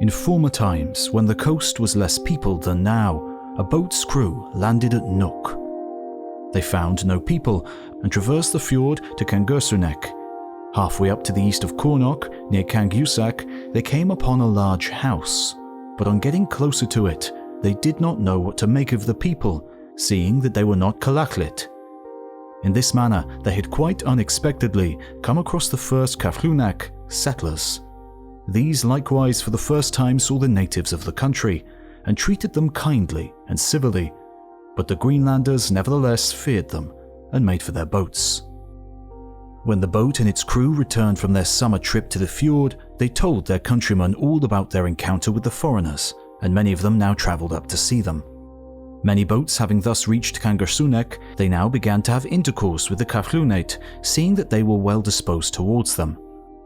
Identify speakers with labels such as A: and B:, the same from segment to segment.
A: In former times, when the coast was less peopled than now, a boat's crew landed at Nook. They found no people and traversed the fjord to Kangersunek. Halfway up to the east of Cornock, near Kangusak, they came upon a large house. But on getting closer to it, they did not know what to make of the people, seeing that they were not Kalaallit. In this manner, they had quite unexpectedly come across the first Kaflunak settlers. These likewise for the first time saw the natives of the country, and treated them kindly and civilly, but the Greenlanders nevertheless feared them and made for their boats. When the boat and its crew returned from their summer trip to the fjord, they told their countrymen all about their encounter with the foreigners, and many of them now travelled up to see them. Many boats having thus reached Kangersunek, they now began to have intercourse with the Kaflunate, seeing that they were well disposed towards them.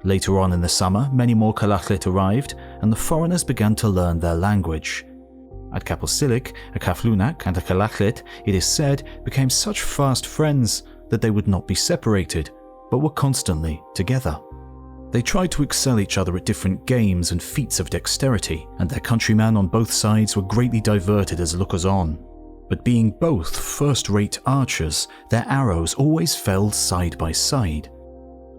A: Later on in the summer, many more Kalaallit arrived, and the foreigners began to learn their language. At Kapelsilik, a Kaflunak and a Kalaallit, it is said, became such fast friends that they would not be separated, but were constantly together. They tried to excel each other at different games and feats of dexterity, and their countrymen on both sides were greatly diverted as lookers-on. But being both first-rate archers, their arrows always fell side by side.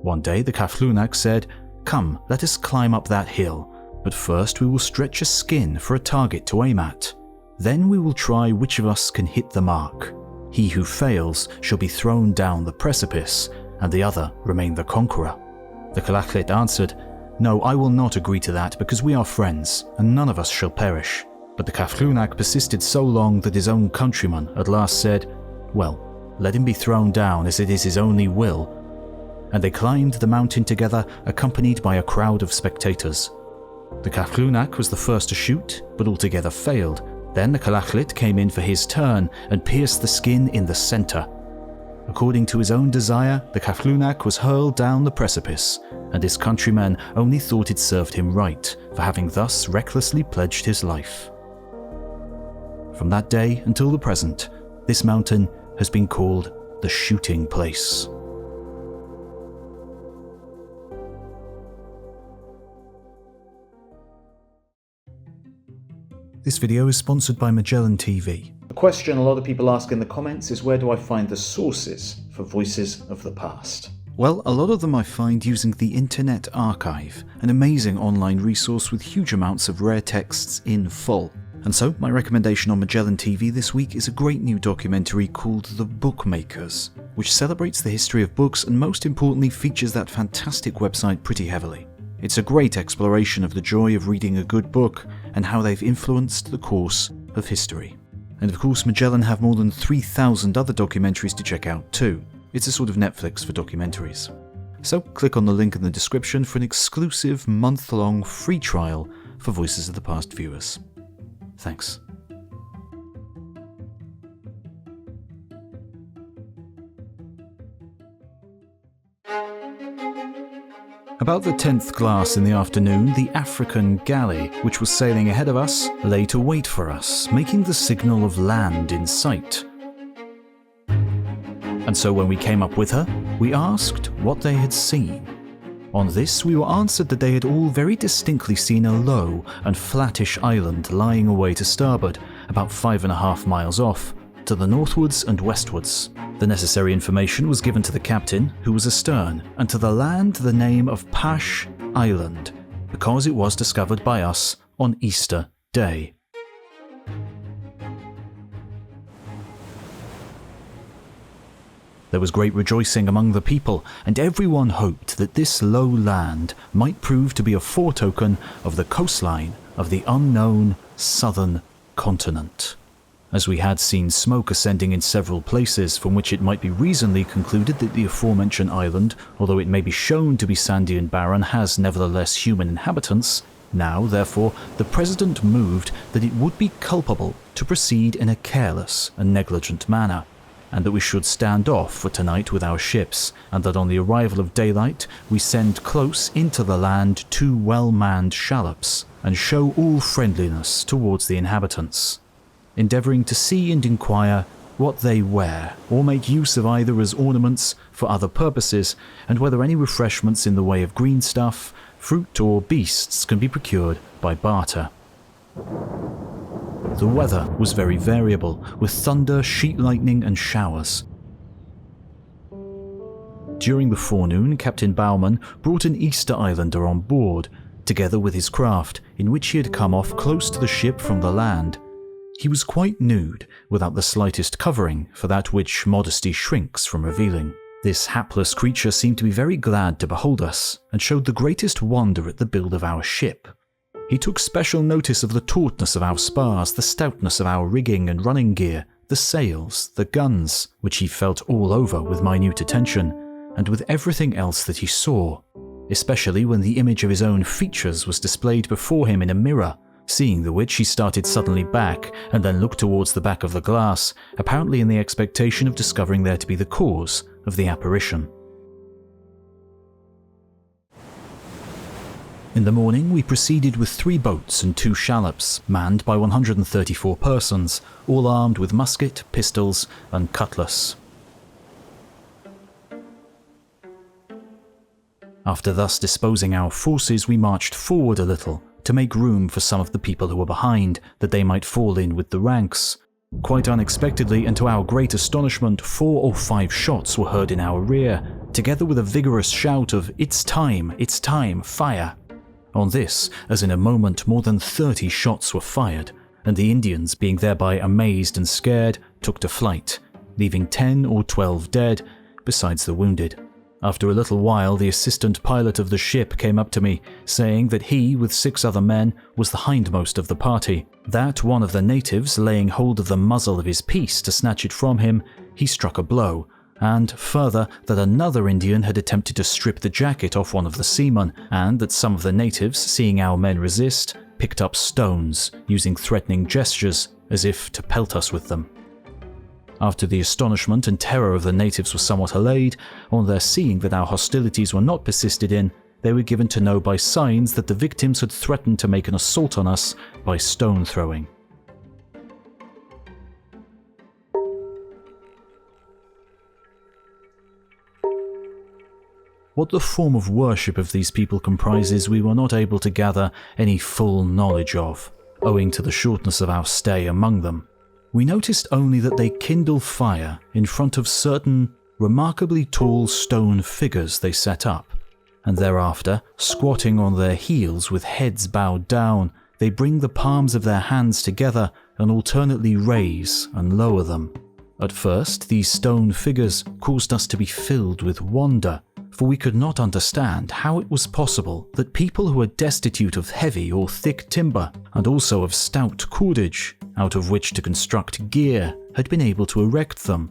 A: One day the Kaflunak said, "Come, let us climb up that hill, but first we will stretch a skin for a target to aim at. Then we will try which of us can hit the mark. He who fails shall be thrown down the precipice, and the other remain the conqueror." The Kalaallit answered, "No, I will not agree to that, because we are friends, and none of us shall perish." But the Kaflunak persisted so long that his own countryman at last said, "Well, let him be thrown down, as it is his only will." And they climbed the mountain together, accompanied by a crowd of spectators. The Kaflunak was the first to shoot, but altogether failed. Then the Kalaallit came in for his turn and pierced the skin in the centre. According to his own desire, the Kaflunak was hurled down the precipice, and his countrymen only thought it served him right for having thus recklessly pledged his life. From that day until the present, this mountain has been called the Shooting Place. This video is sponsored by Magellan TV. A question a lot of people ask in the comments is, where do I find the sources for Voices of the Past? Well, a lot of them I find using the Internet Archive, an amazing online resource with huge amounts of rare texts in full. And so, my recommendation on Magellan TV this week is a great new documentary called The Bookmakers, which celebrates the history of books and most importantly features that fantastic website pretty heavily. It's a great exploration of the joy of reading a good book and how they've influenced the course of history. And of course, Magellan have more than 3,000 other documentaries to check out too. It's a sort of Netflix for documentaries. So click on the link in the description for an exclusive month-long free trial for Voices of the Past viewers. Thanks. About the 10th glass in the afternoon, the African galley, which was sailing ahead of us, lay to wait for us, making the signal of land in sight. And so when we came up with her, we asked what they had seen. On this, we were answered that they had all very distinctly seen a low and flattish island lying away to starboard, about 5.5 miles off, to the northwards and westwards. The necessary information was given to the captain, who was astern, and to the land the name of Pash Island, because it was discovered by us on Easter Day. There was great rejoicing among the people, and everyone hoped that this low land might prove to be a foretoken of the coastline of the unknown southern continent. As we had seen smoke ascending in several places from which it might be reasonably concluded that the aforementioned island, although it may be shown to be sandy and barren, has nevertheless human inhabitants, now, therefore, the President moved that it would be culpable to proceed in a careless and negligent manner, and that we should stand off for tonight with our ships, and that on the arrival of daylight we send close into the land 2 well-manned shallops, and show all friendliness towards the inhabitants, endeavouring to see and inquire what they wear, or make use of either as ornaments for other purposes, and whether any refreshments in the way of green stuff, fruit or beasts can be procured by barter. The weather was very variable, with thunder, sheet lightning and showers. During the forenoon, Captain Bowman brought an Easter Islander on board, together with his craft, in which he had come off close to the ship from the land. He was quite nude, without the slightest covering for that which modesty shrinks from revealing. This hapless creature seemed to be very glad to behold us, and showed the greatest wonder at the build of our ship. He took special notice of the tautness of our spars, the stoutness of our rigging and running gear, the sails, the guns, which he felt all over with minute attention, and with everything else that he saw, especially when the image of his own features was displayed before him in a mirror, seeing the which he started suddenly back, and then looked towards the back of the glass, apparently in the expectation of discovering there to be the cause of the apparition. In the morning, we proceeded with 3 boats and 2 shallops, manned by 134 persons, all armed with musket, pistols, and cutlass. After thus disposing our forces, we marched forward a little, to make room for some of the people who were behind, that they might fall in with the ranks. Quite unexpectedly, and to our great astonishment, 4 or 5 shots were heard in our rear, together with a vigorous shout of it's time, fire!" On this, as in a moment more than 30 shots were fired, and the Indians, being thereby amazed and scared, took to flight, leaving 10 or 12 dead, besides the wounded. After a little while, the assistant pilot of the ship came up to me, saying that he, with 6 other men, was the hindmost of the party, that one of the natives, laying hold of the muzzle of his piece to snatch it from him, he struck a blow, and further, that another Indian had attempted to strip the jacket off one of the seamen, and that some of the natives, seeing our men resist, picked up stones, using threatening gestures, as if to pelt us with them. After the astonishment and terror of the natives was somewhat allayed, on their seeing that our hostilities were not persisted in, they were given to know by signs that the victims had threatened to make an assault on us by stone throwing. What the form of worship of these people comprises, we were not able to gather any full knowledge of, owing to the shortness of our stay among them. We noticed only that they kindle fire in front of certain remarkably tall stone figures they set up, and thereafter, squatting on their heels with heads bowed down, they bring the palms of their hands together and alternately raise and lower them. At first, these stone figures caused us to be filled with wonder, for we could not understand how it was possible that people who were destitute of heavy or thick timber, and also of stout cordage, out of which to construct gear, had been able to erect them.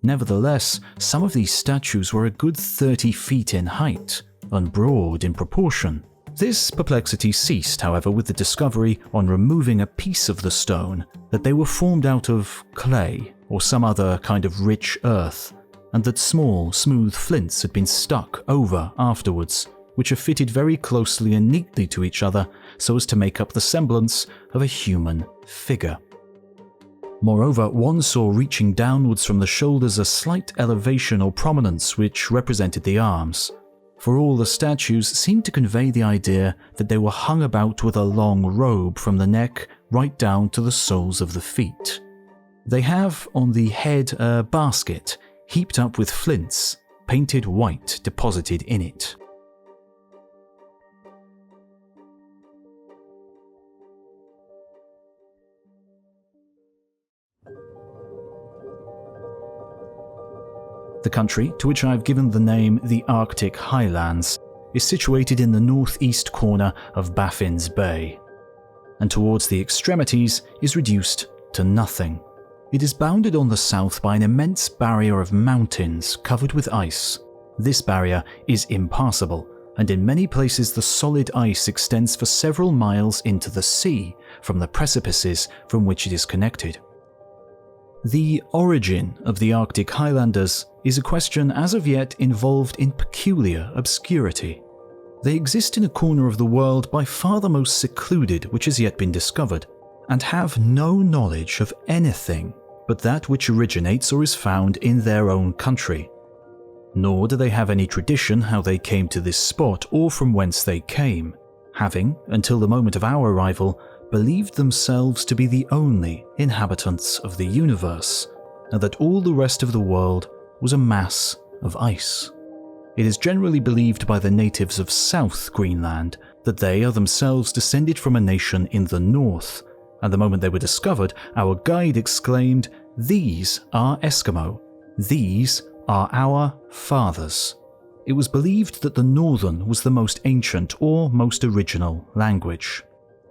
A: Nevertheless, some of these statues were a good 30 feet in height, and broad in proportion. This perplexity ceased, however, with the discovery, on removing a piece of the stone, that they were formed out of clay or some other kind of rich earth, and that small, smooth flints had been stuck over afterwards, which are fitted very closely and neatly to each other so as to make up the semblance of a human figure. Moreover, one saw reaching downwards from the shoulders a slight elevation or prominence which represented the arms, for all the statues seemed to convey the idea that they were hung about with a long robe from the neck right down to the soles of the feet. They have on the head a basket, heaped up with flints, painted white deposited in it. The country, to which I have given the name the Arctic Highlands, is situated in the northeast corner of Baffin's Bay, and towards the extremities is reduced to nothing. It is bounded on the south by an immense barrier of mountains covered with ice. This barrier is impassable, and in many places the solid ice extends for several miles into the sea from the precipices from which it is connected. The origin of the Arctic Highlanders is a question as of yet involved in peculiar obscurity. They exist in a corner of the world by far the most secluded which has yet been discovered, and have no knowledge of anything but that which originates or is found in their own country. Nor do they have any tradition how they came to this spot or from whence they came, having, until the moment of our arrival, believed themselves to be the only inhabitants of the universe, and that all the rest of the world was a mass of ice. It is generally believed by the natives of South Greenland that they are themselves descended from a nation in the north, and the moment they were discovered, our guide exclaimed, "These are Eskimo. These are our fathers." It was believed that the Northern was the most ancient or most original language.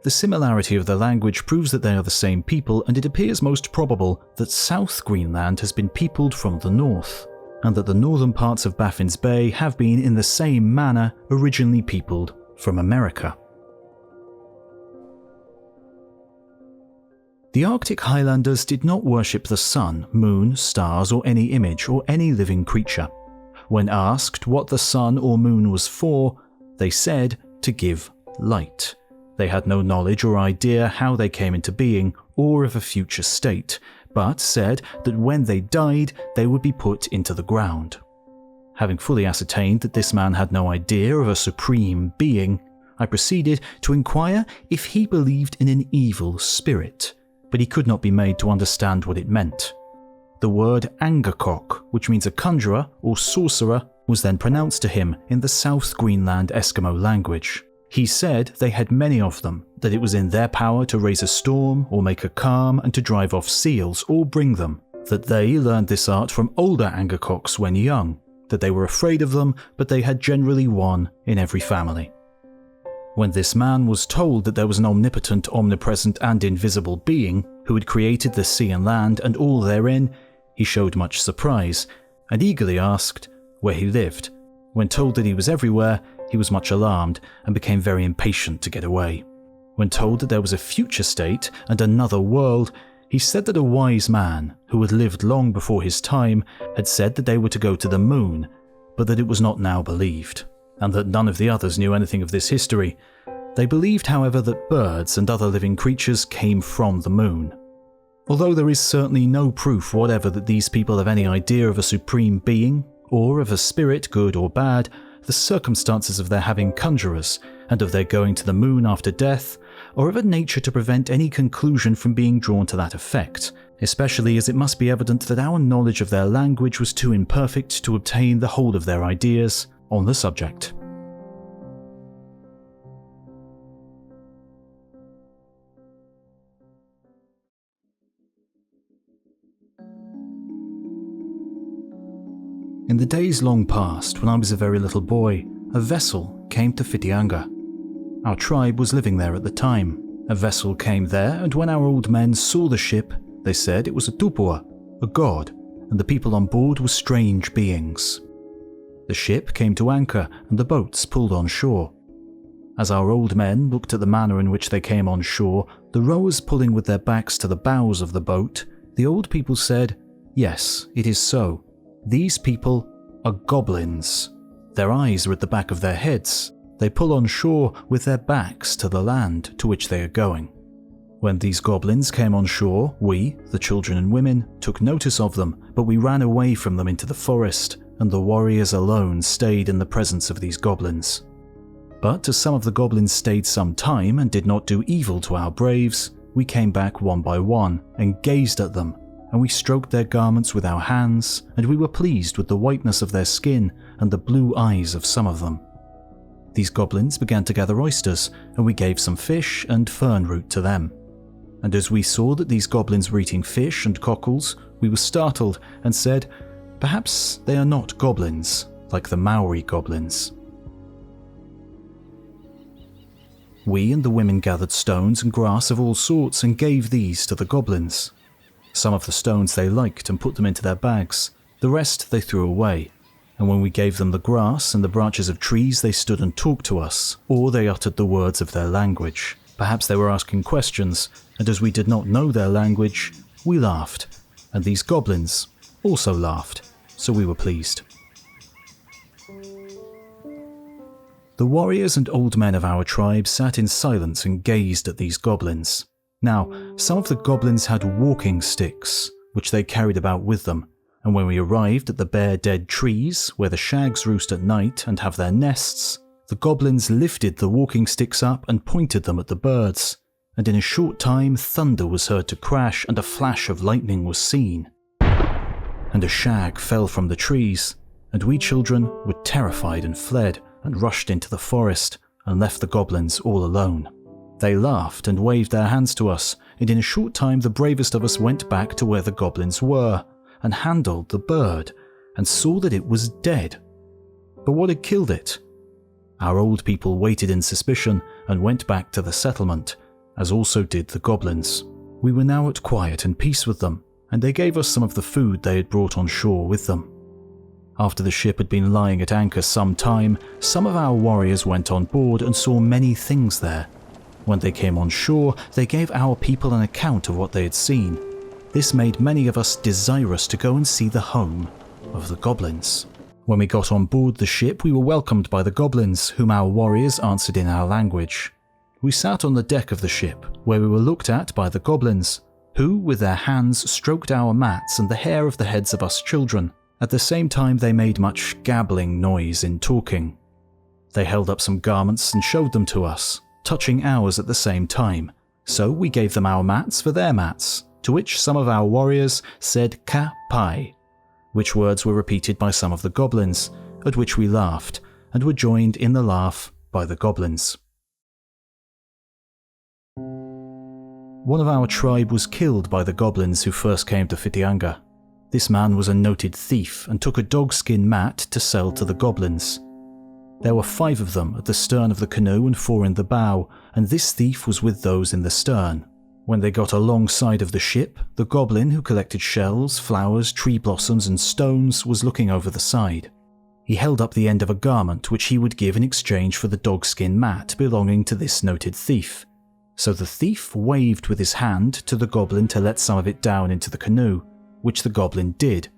A: The similarity of the language proves that they are the same people, and it appears most probable that South Greenland has been peopled from the north, and that the northern parts of Baffin's Bay have been in the same manner originally peopled from America. The Arctic Highlanders did not worship the sun, moon, stars, or any image or any living creature. When asked what the sun or moon was for, they said to give light. They had no knowledge or idea how they came into being or of a future state, but said that when they died, they would be put into the ground. Having fully ascertained that this man had no idea of a supreme being, I proceeded to inquire if he believed in an evil spirit, but he could not be made to understand what it meant. The word Angakok, which means a conjurer or sorcerer, was then pronounced to him in the South Greenland Eskimo language. He said they had many of them, that it was in their power to raise a storm or make a calm and to drive off seals or bring them, that they learned this art from older Angakoks when young, that they were afraid of them, but they had generally one in every family. When this man was told that there was an omnipotent, omnipresent and invisible being who had created the sea and land and all therein, he showed much surprise and eagerly asked where he lived. When told that he was everywhere, he was much alarmed and became very impatient to get away. When told that there was a future state and another world, he said that a wise man, who had lived long before his time, had said that they were to go to the moon, but that it was not now believed, and that none of the others knew anything of this history. They believed, however, that birds and other living creatures came from the moon. Although there is certainly no proof whatever that these people have any idea of a supreme being, or of a spirit, good or bad, the circumstances of their having conjurers, and of their going to the moon after death, are of a nature to prevent any conclusion from being drawn to that effect, especially as it must be evident that our knowledge of their language was too imperfect to obtain the whole of their ideas on the subject. In the days long past, when I was a very little boy, a vessel came to Whitianga. Our tribe was living there at the time. A vessel came there, and when our old men saw the ship, they said it was a tupua, a god, and the people on board were strange beings. The ship came to anchor, and the boats pulled on shore. As our old men looked at the manner in which they came on shore, the rowers pulling with their backs to the bows of the boat, the old people said, "Yes, it is so. These people are goblins. Their eyes are at the back of their heads. They pull on shore with their backs to the land to which they are going." When these goblins came on shore, we, the children and women, took notice of them, but we ran away from them into the forest, and the warriors alone stayed in the presence of these goblins. But as some of the goblins stayed some time and did not do evil to our braves, we came back one by one and gazed at them, and we stroked their garments with our hands, and we were pleased with the whiteness of their skin and the blue eyes of some of them. These goblins began to gather oysters, and we gave some fish and fern root to them. And as we saw that these goblins were eating fish and cockles, we were startled and said, "Perhaps they are not goblins, like the Maori goblins." We and the women gathered stones and grass of all sorts and gave these to the goblins. Some of the stones they liked and put them into their bags. The rest they threw away. And when we gave them the grass and the branches of trees, they stood and talked to us, or they uttered the words of their language. Perhaps they were asking questions, and as we did not know their language, we laughed, and these goblins also laughed, so we were pleased. The warriors and old men of our tribe sat in silence and gazed at these goblins. Now, some of the goblins had walking sticks, which they carried about with them, and when we arrived at the bare dead trees where the shags roost at night and have their nests, the goblins lifted the walking sticks up and pointed them at the birds, and in a short time thunder was heard to crash and a flash of lightning was seen. And a shag fell from the trees, and we children were terrified and fled and rushed into the forest and left the goblins all alone. They laughed and waved their hands to us, and in a short time the bravest of us went back to where the goblins were and handled the bird and saw that it was dead. But what had killed it? Our old people waited in suspicion and went back to the settlement, as also did the goblins. We were now at quiet and peace with them, and they gave us some of the food they had brought on shore with them. After the ship had been lying at anchor some time, some of our warriors went on board and saw many things there. When they came on shore, they gave our people an account of what they had seen. This made many of us desirous to go and see the home of the goblins. When we got on board the ship, we were welcomed by the goblins, whom our warriors answered in our language. We sat on the deck of the ship, where we were looked at by the goblins, who, with their hands, stroked our mats and the hair of the heads of us children. At the same time, they made much gabbling noise in talking. They held up some garments and showed them to us, touching ours at the same time. So we gave them our mats for their mats, to which some of our warriors said "ka pai," which words were repeated by some of the goblins, at which we laughed, and were joined in the laugh by the goblins. One of our tribe was killed by the goblins who first came to Whitianga. This man was a noted thief and took a dogskin mat to sell to the goblins. There were 5 of them at the stern of the canoe and 4 in the bow, and this thief was with those in the stern. When they got alongside of the ship, the goblin who collected shells, flowers, tree blossoms and stones was looking over the side. He held up the end of a garment which he would give in exchange for the dogskin mat belonging to this noted thief. So the thief waved with his hand to the goblin to let some of it down into the canoe, which the goblin did.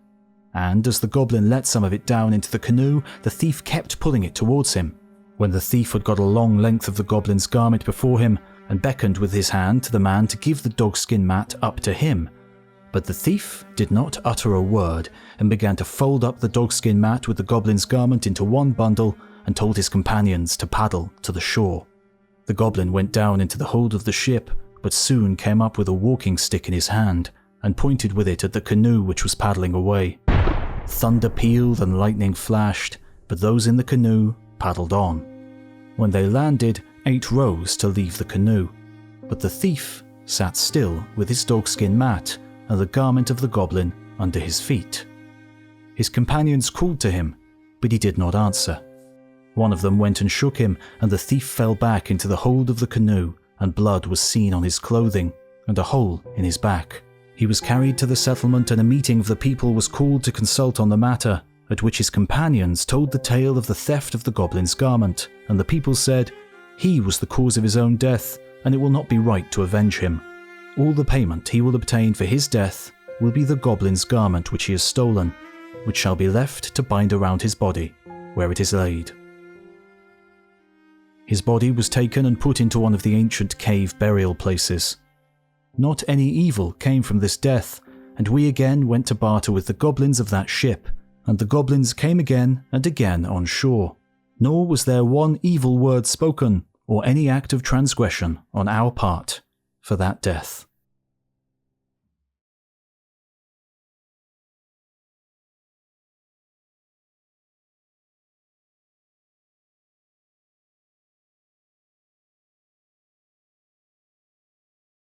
A: And as the goblin let some of it down into the canoe, the thief kept pulling it towards him. When the thief had got a long length of the goblin's garment before him, and beckoned with his hand to the man to give the dogskin mat up to him, but the thief did not utter a word, and began to fold up the dogskin mat with the goblin's garment into one bundle, and told his companions to paddle to the shore. The goblin went down into the hold of the ship, but soon came up with a walking stick in his hand, and pointed with it at the canoe which was paddling away. Thunder pealed and lightning flashed, but those in the canoe paddled on. When they landed, 8 rose to leave the canoe, but the thief sat still with his dogskin mat and the garment of the goblin under his feet. His companions called to him, but he did not answer. One of them went and shook him, and the thief fell back into the hold of the canoe, and blood was seen on his clothing, and a hole in his back. He was carried to the settlement, and a meeting of the people was called to consult on the matter, at which his companions told the tale of the theft of the goblin's garment, and the people said, "He was the cause of his own death, and it will not be right to avenge him. All the payment he will obtain for his death will be the goblin's garment which he has stolen, which shall be left to bind around his body, where it is laid." His body was taken and put into one of the ancient cave burial places. Not any evil came from this death, and we again went to barter with the goblins of that ship, and the goblins came again and again on shore. Nor was there one evil word spoken, or any act of transgression on our part, for that death.